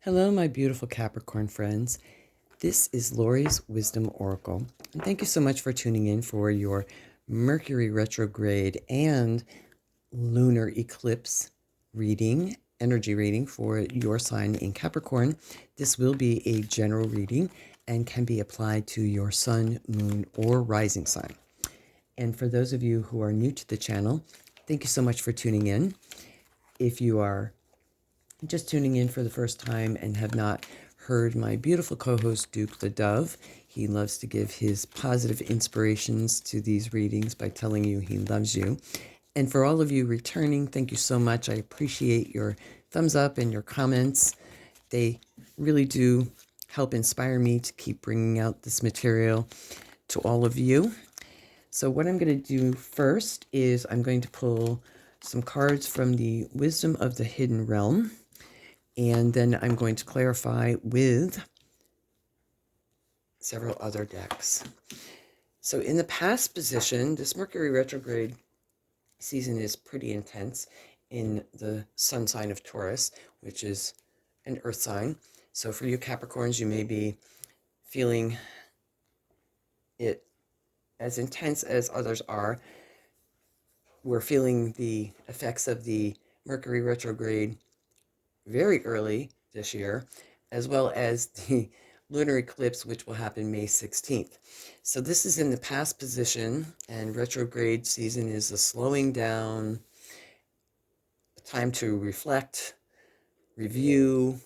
Hello, my beautiful Capricorn friends. This is Lori's Wisdom Oracle. And thank you so much for tuning in for your Mercury Retrograde and Lunar Eclipse reading, energy reading for your sign in Capricorn. This will be a general reading and can be applied to your sun, moon, or rising sign. And for those of you who are new to the channel, thank you so much for tuning in. If you are just tuning in for the first time and have not heard my beautiful co-host Duke the Dove, he loves to give his positive inspirations to these readings by telling you he loves you. And for all of you returning, thank you so much. I appreciate your thumbs up and your comments. They really do help inspire me to keep bringing out this material to all of you. So what I'm going to do first is I'm going to pull some cards from the Wisdom of the Hidden Realm. And then I'm going to clarify with several other decks. So in the past position, this Mercury retrograde season is pretty intense in the sun sign of Taurus, which is an earth sign. So for you Capricorns, you may be feeling it as intense as others are. We're feeling the effects of the Mercury retrograde very early this year, as well as the lunar eclipse, which will happen May 16th. So this is in the past position, and retrograde season is a slowing down, a time to reflect, review.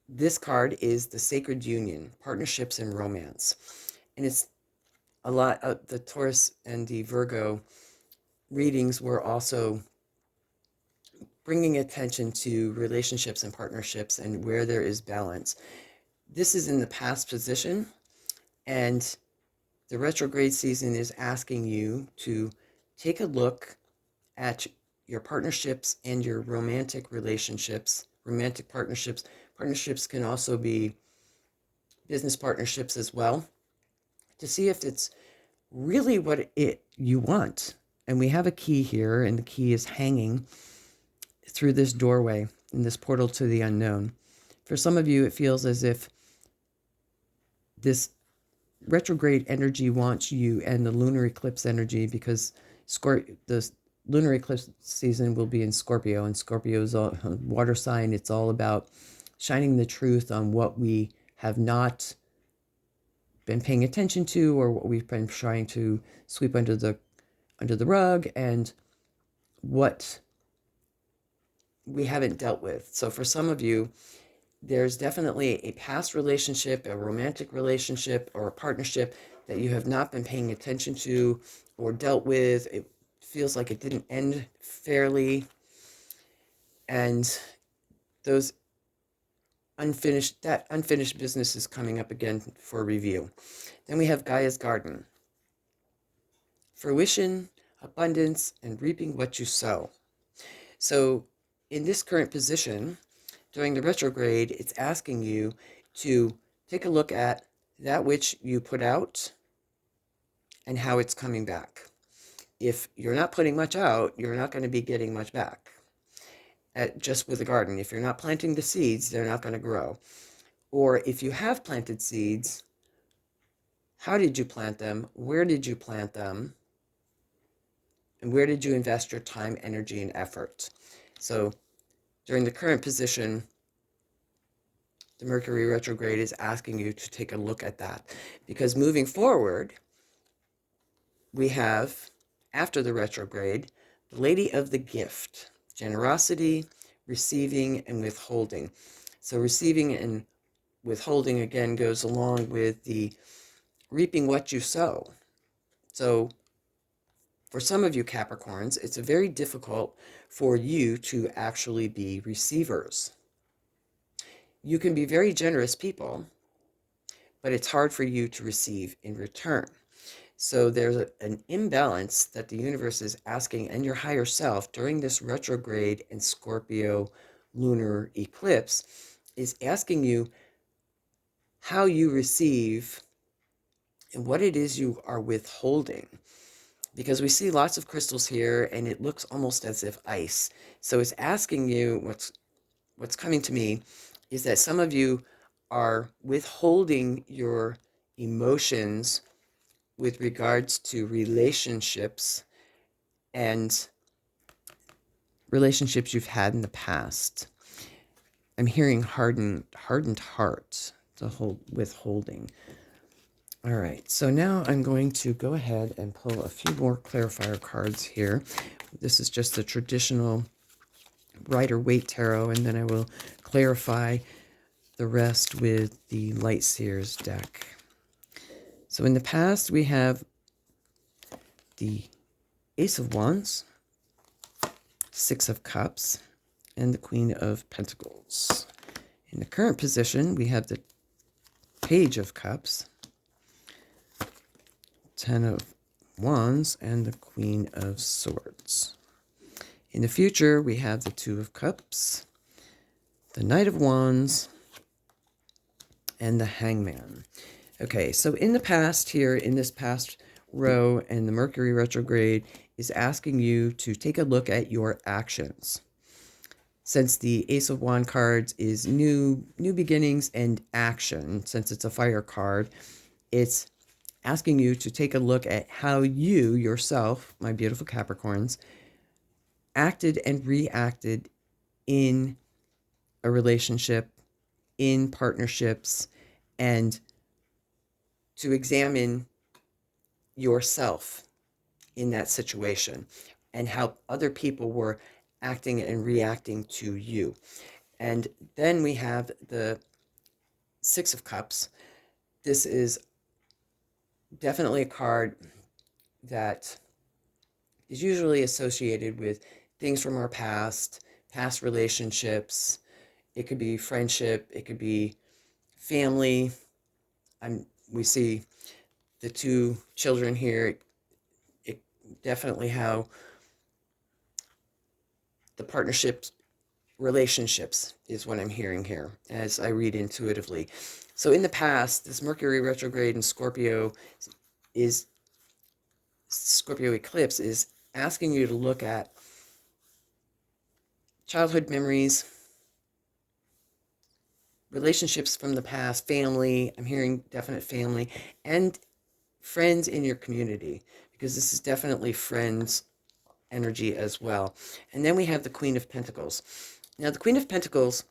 This card is the Sacred Union, Partnerships and Romance. And it's a lot of the Taurus and the Virgo readings were also bringing attention to relationships and partnerships and where there is balance. This is in the past position, and the retrograde season is asking you to take a look at your partnerships and your romantic relationships, romantic partnerships. Partnerships can also be business partnerships as well, to see if it's really what you want. And we have a key here, and the key is hanging through this doorway in this portal to the unknown. For some of you, it feels as if this retrograde energy wants you, and the lunar eclipse energy, because the lunar eclipse season will be in Scorpio, and Scorpio is a water sign. It's all about shining the truth on what we have not been paying attention to, or what we've been trying to sweep under the rug, and what we haven't dealt with. So for some of you, there's definitely a past relationship, a romantic relationship, or a partnership that you have not been paying attention to or dealt with. It feels like it didn't end fairly. And those unfinished business is coming up again for review. Then we have Gaia's Garden. Fruition, abundance, and reaping what you sow. So in this current position, during the retrograde, it's asking you to take a look at that which you put out and how it's coming back. If you're not putting much out, you're not going to be getting much back. Just with a garden, if you're not planting the seeds, they're not going to grow. Or if you have planted seeds, how did you plant them? Where did you plant them? And where did you invest your time, energy, and effort? So during the current position, the Mercury retrograde is asking you to take a look at that, because moving forward, we have, after the retrograde, the Lady of the Gift, generosity, receiving, and withholding. So receiving and withholding again goes along with the reaping what you sow. So for some of you Capricorns, it's very difficult for you to actually be receivers. You can be very generous people, but it's hard for you to receive in return. So there's an imbalance that the universe is asking, and your higher self during this retrograde and Scorpio lunar eclipse is asking you how you receive and what it is you are withholding. Because we see lots of crystals here, and it looks almost as if ice. So it's asking you what's coming to me is that some of you are withholding your emotions with regards to relationships and relationships you've had in the past. I'm hearing hardened heart, the whole withholding. All right, so now I'm going to go ahead and pull a few more clarifier cards here. This is just the traditional Rider-Waite Tarot, and then I will clarify the rest with the Light Seers deck. So in the past, we have the Ace of Wands, Six of Cups, and the Queen of Pentacles. In the current position, we have the Page of Cups, Ten of Wands, and the Queen of Swords. In the future, we have the Two of Cups, the Knight of Wands, and the Hangman. Okay, so in the past here, in this past row, and the Mercury retrograde is asking you to take a look at your actions. Since the Ace of Wands cards is new beginnings and action, since it's a fire card, it's asking you to take a look at how you yourself, my beautiful Capricorns, acted and reacted in a relationship, in partnerships, and to examine yourself in that situation and how other people were acting and reacting to you. And then we have the Six of Cups. This is definitely a card that is usually associated with things from our past relationships. It could be friendship, it could be family. We see the two children here. It definitely how the partnerships, relationships is what I'm hearing here as I read intuitively. So in the past, this Mercury retrograde in Scorpio eclipse is asking you to look at childhood memories, relationships from the past, family. I'm hearing definite family, and friends in your community, because this is definitely friends energy as well. And then we have the Queen of Pentacles. Now, the Queen of Pentacles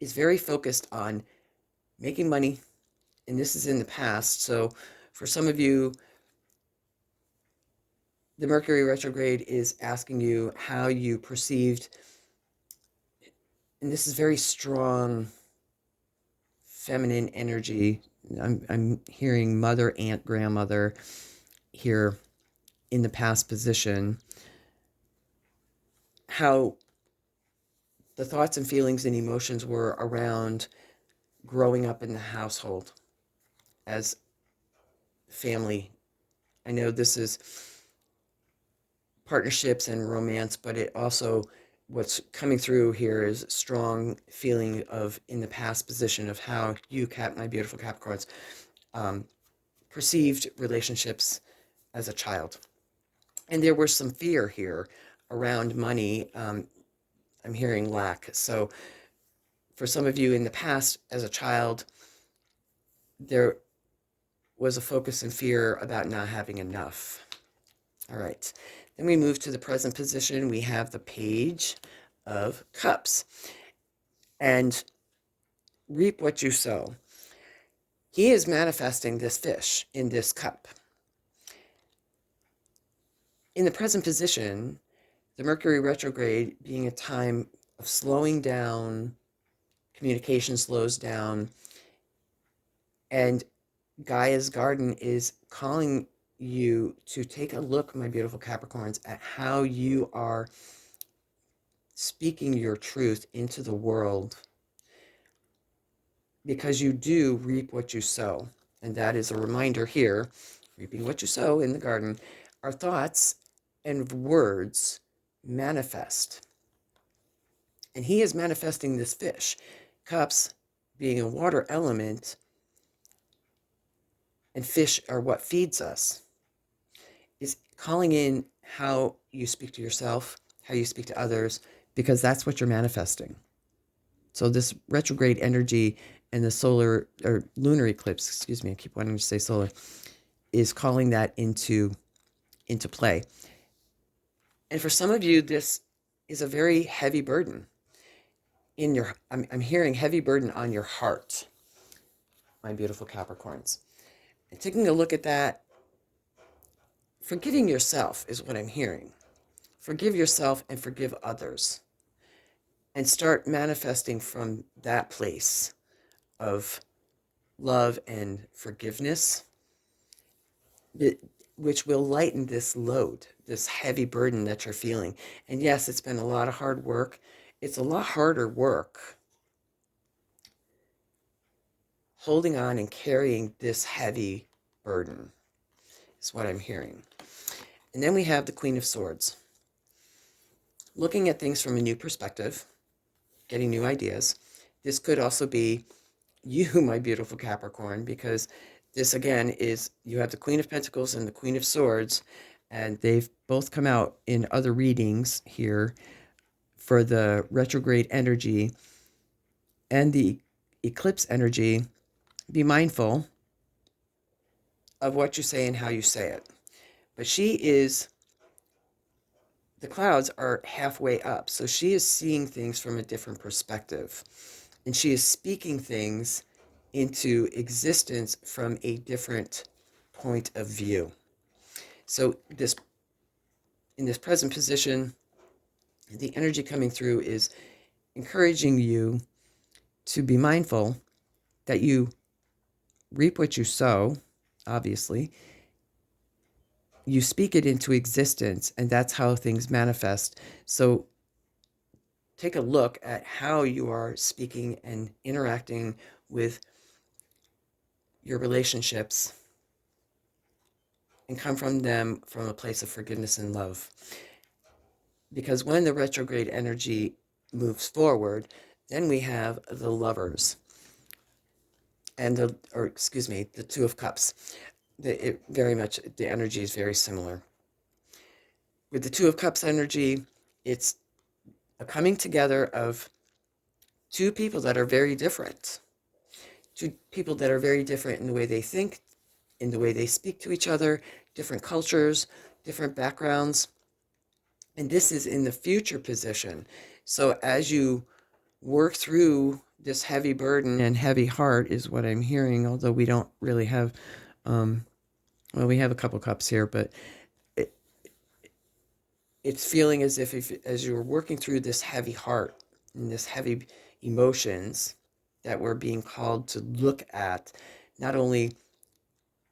is very focused on making money, and this is in the past. So for some of you, the Mercury retrograde is asking you how you perceived, and this is very strong feminine energy. I'm hearing mother, aunt, grandmother here in the past position, how the thoughts and feelings and emotions were around growing up in the household as family. I know this is partnerships and romance, but it also, what's coming through here is strong feeling of in the past position of how you, my beautiful Capricorns, perceived relationships as a child. And there was some fear here around money. I'm hearing lack. So for some of you in the past as a child, there was a focus and fear about not having enough. All right. Then we move to the present position. We have the Page of Cups. And reap what you sow. He is manifesting this fish in this cup. In the present position, the Mercury retrograde being a time of slowing down, communication slows down, and Gaia's garden is calling you to take a look, my beautiful Capricorns, at how you are speaking your truth into the world, because you do reap what you sow. And that is a reminder here, reaping what you sow in the garden. Our thoughts and words manifest. And he is manifesting this fish. Cups being a water element, and fish are what feeds us, is calling in how you speak to yourself, how you speak to others, because that's what you're manifesting. So this retrograde energy and the solar or lunar eclipse, excuse me, I keep wanting to say solar, is calling that into play. And for some of you, this is a very heavy burden in your, I'm hearing heavy burden on your heart, my beautiful Capricorns. And taking a look at that, forgiving yourself is what I'm hearing. Forgive yourself and forgive others. And start manifesting from that place of love and forgiveness, which will lighten this load, this heavy burden that you're feeling. And yes, it's been a lot of hard work. It's a lot harder work holding on and carrying this heavy burden, is what I'm hearing. And then we have the Queen of Swords. Looking at things from a new perspective, getting new ideas. This could also be you, my beautiful Capricorn, because this again is, you have the Queen of Pentacles and the Queen of Swords, and they've both come out in other readings here for the retrograde energy and the eclipse energy. Be mindful of what you say and how you say it. But she is, the clouds are halfway up, so she is seeing things from a different perspective. And she is speaking things into existence from a different point of view. So this, in this present position, the energy coming through is encouraging you to be mindful that you reap what you sow, obviously. You speak it into existence, and that's how things manifest. So take a look at how you are speaking and interacting with your relationships, and come from them from a place of forgiveness and love. Because when the retrograde energy moves forward, then we have the Lovers and the Two of Cups. The energy is very similar. With the Two of Cups energy, it's a coming together of two people that are very different. Two people that are very different in the way they think, in the way they speak to each other, different cultures, different backgrounds. And this is in the future position. So as you work through this heavy burden and heavy heart is what I'm hearing, although we don't really have, well, we have a couple cups here, but it's feeling as if as you're working through this heavy heart and this heavy emotions that we're being called to look at, not only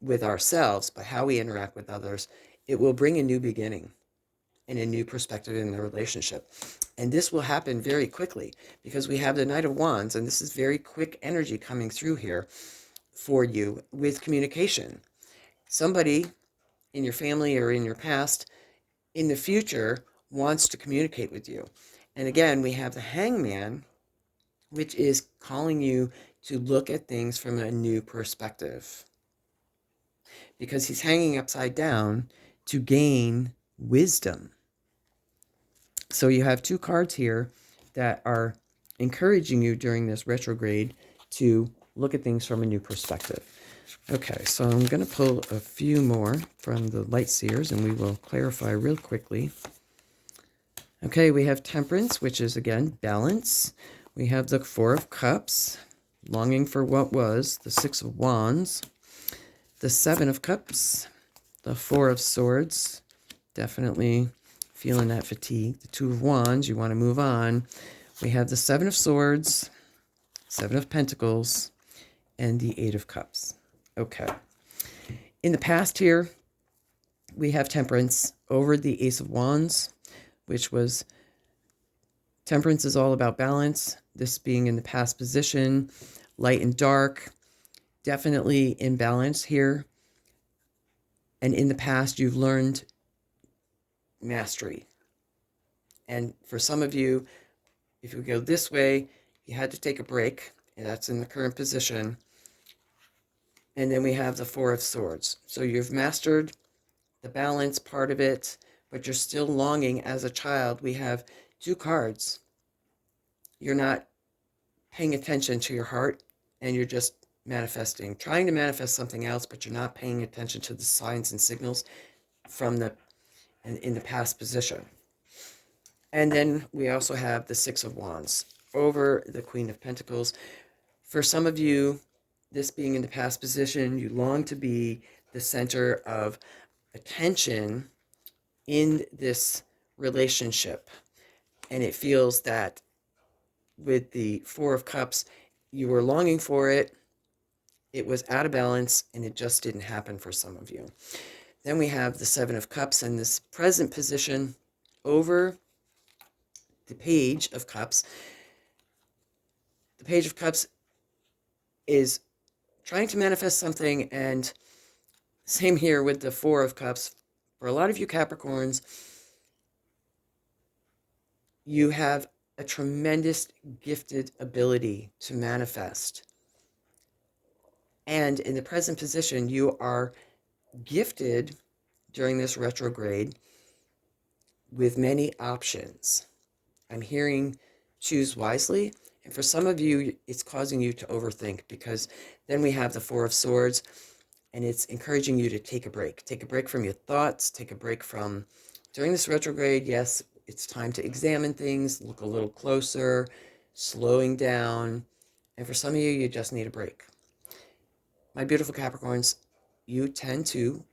with ourselves, but how we interact with others, it will bring a new beginning and a new perspective in the relationship. And this will happen very quickly because we have the Knight of Wands, and this is very quick energy coming through here for you with communication. Somebody in your family or in your past, in the future, wants to communicate with you. And again, we have the Hangman, which is calling you to look at things from a new perspective. Because he's hanging upside down to gain wisdom. So you have two cards here that are encouraging you during this retrograde to look at things from a new perspective. Okay, so I'm going to pull a few more from the Light Seers, and we will clarify real quickly. Okay, we have Temperance, which is, again, balance. We have the Four of Cups, longing for what was, the Six of Wands, the Seven of Cups, the Four of Swords, definitely feeling that fatigue. The Two of Wands, you want to move on. We have the Seven of Swords, Seven of Pentacles, and the Eight of Cups. Okay. In the past here, we have Temperance over the Ace of Wands, which was, Temperance is all about balance. This being in the past position, light and dark, definitely in balance here. And in the past, you've learned mastery. And for some of you, if you go this way, you had to take a break, and that's in the current position. And then we have the Four of Swords. So you've mastered the balance part of it, but you're still longing as a child. We have two cards. You're not paying attention to your heart, and you're just manifesting, trying to manifest something else, but you're not paying attention to the signs and signals from the in the past position. And then we also have the Six of Wands over the Queen of Pentacles. For some of you, this being in the past position, you long to be the center of attention in this relationship. And it feels that with the Four of Cups, you were longing for it, it was out of balance, and it just didn't happen for some of you. Then we have the Seven of Cups in this present position over the Page of Cups. The Page of Cups is trying to manifest something, and same here with the Four of Cups. For a lot of you Capricorns, you have a tremendous gifted ability to manifest. And in the present position, you are gifted during this retrograde with many options. I'm hearing choose wisely. And for some of you, it's causing you to overthink, because then we have the Four of Swords, and it's encouraging you to take a break. Take a break from your thoughts, take a break from, during this retrograde, yes, it's time to examine things, look a little closer, slowing down. And for some of you, you just need a break. My beautiful Capricorns, you tend to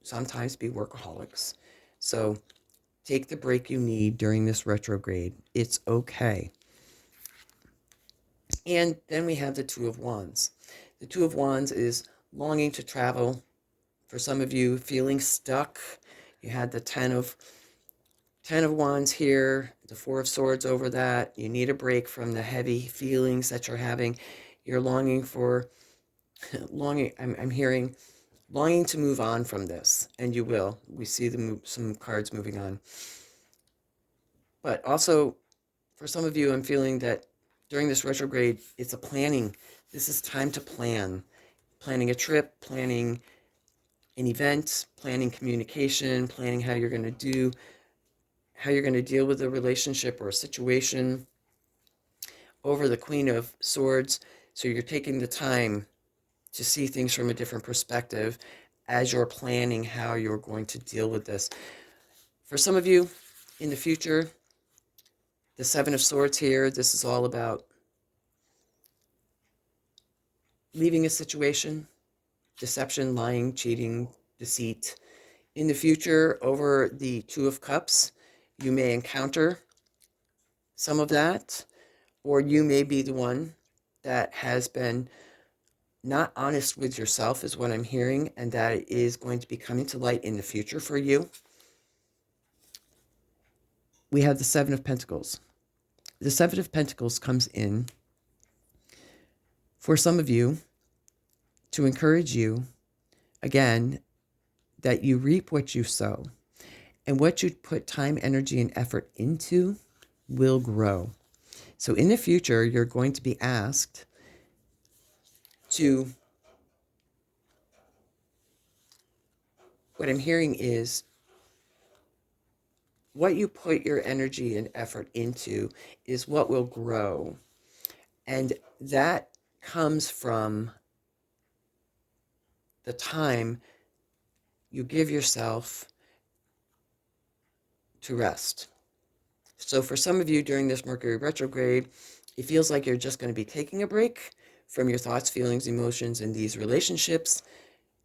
sometimes be workaholics. So take the break you need during this retrograde. It's okay. And then we have the Two of Wands. The Two of Wands is longing to travel. For some of you, feeling stuck. You had the Ten of Wands here, the Four of Swords over that. You need a break from the heavy feelings that you're having. You're longing for, I'm hearing, longing to move on from this, and you will. We see some cards moving on. But also, for some of you, I'm feeling that during this retrograde, it's a planning. This is time to plan. Planning a trip, planning an event, planning communication, planning how you're going to deal with a relationship or a situation. Over the Queen of Swords, so you're taking the time to see things from a different perspective as you're planning how you're going to deal with this. For some of you, in the future, the Seven of Swords here, this is all about leaving a situation, deception, lying, cheating, deceit. In the future, over the Two of Cups, you may encounter some of that, or you may be the one that has been not honest with yourself, is what I'm hearing, and that is going to be coming to light in the future for you. We have the Seven of Pentacles. The Seven of Pentacles comes in for some of you to encourage you, again, that you reap what you sow. And what you put time, energy, and effort into will grow. So in the future, you're going to be asked to, what I'm hearing is, what you put your energy and effort into is what will grow. And that comes from the time you give yourself to rest. So for some of you during this Mercury retrograde, it feels like you're just going to be taking a break from your thoughts, feelings, emotions, and these relationships.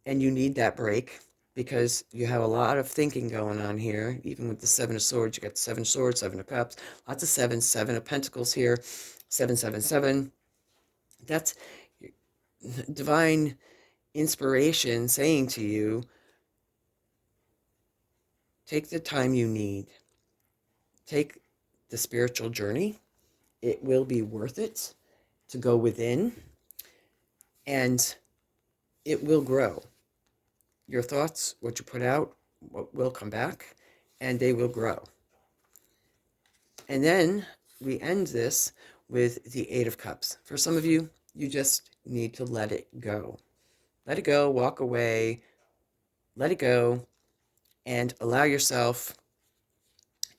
And you need that break because you have a lot of thinking going on here. Even with the Seven of Swords, you got the Seven of Swords, Seven of Cups, lots of sevens, Seven of Pentacles here, 777. That's divine inspiration saying to you, take the time you need. Take the spiritual journey. It will be worth it to go within, and it will grow. Your thoughts, what you put out, what will come back, and they will grow. And then we end this with the Eight of Cups. For some of you, you just need to let it go. Let it go, walk away, let it go, and allow yourself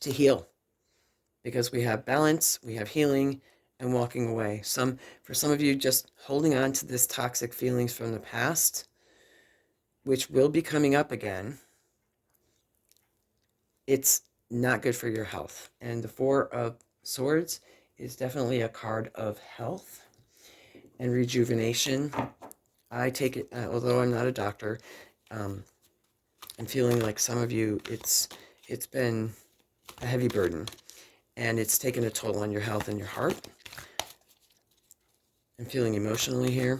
to heal. Because we have balance, we have healing, and walking away. For some of you, just holding on to this toxic feelings from the past, which will be coming up again. It's not good for your health. And the Four of Swords is definitely a card of health and rejuvenation. I take it, although I'm not a doctor, I'm feeling like some of you, it's been a heavy burden, and it's taken a toll on your health and your heart. I'm feeling emotionally here.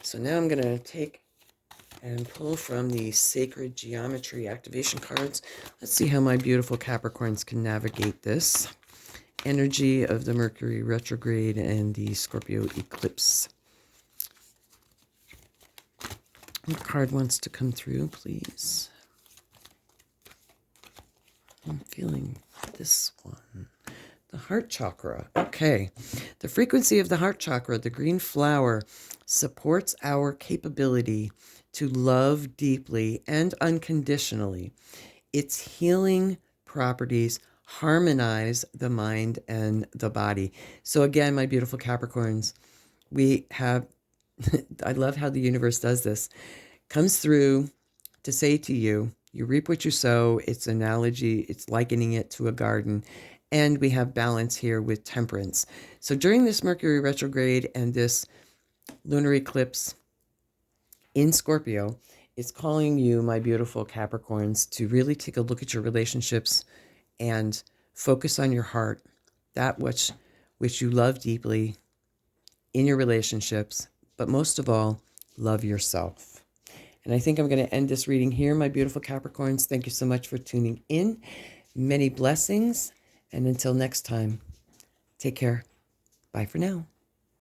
So now I'm going to take and pull from the Sacred Geometry Activation cards. Let's see how my beautiful Capricorns can navigate this energy of the Mercury retrograde and the Scorpio eclipse. What card wants to come through, please? I'm feeling this one. The heart chakra. Okay. The frequency of the heart chakra, the green flower, supports our capability to love deeply and unconditionally. Its healing properties harmonize the mind and the body. So again, my beautiful Capricorns, we have, I love how the universe does this, comes through to say to you, you reap what you sow. It's analogy, it's likening it to a garden. And we have balance here with Temperance. So during this Mercury retrograde and this lunar eclipse in Scorpio, it's calling you, my beautiful Capricorns, to really take a look at your relationships and focus on your heart, that which you love deeply in your relationships, but most of all, love yourself. And I think I'm going to end this reading here, my beautiful Capricorns. Thank you so much for tuning in. Many blessings. And until next time, take care. Bye for now.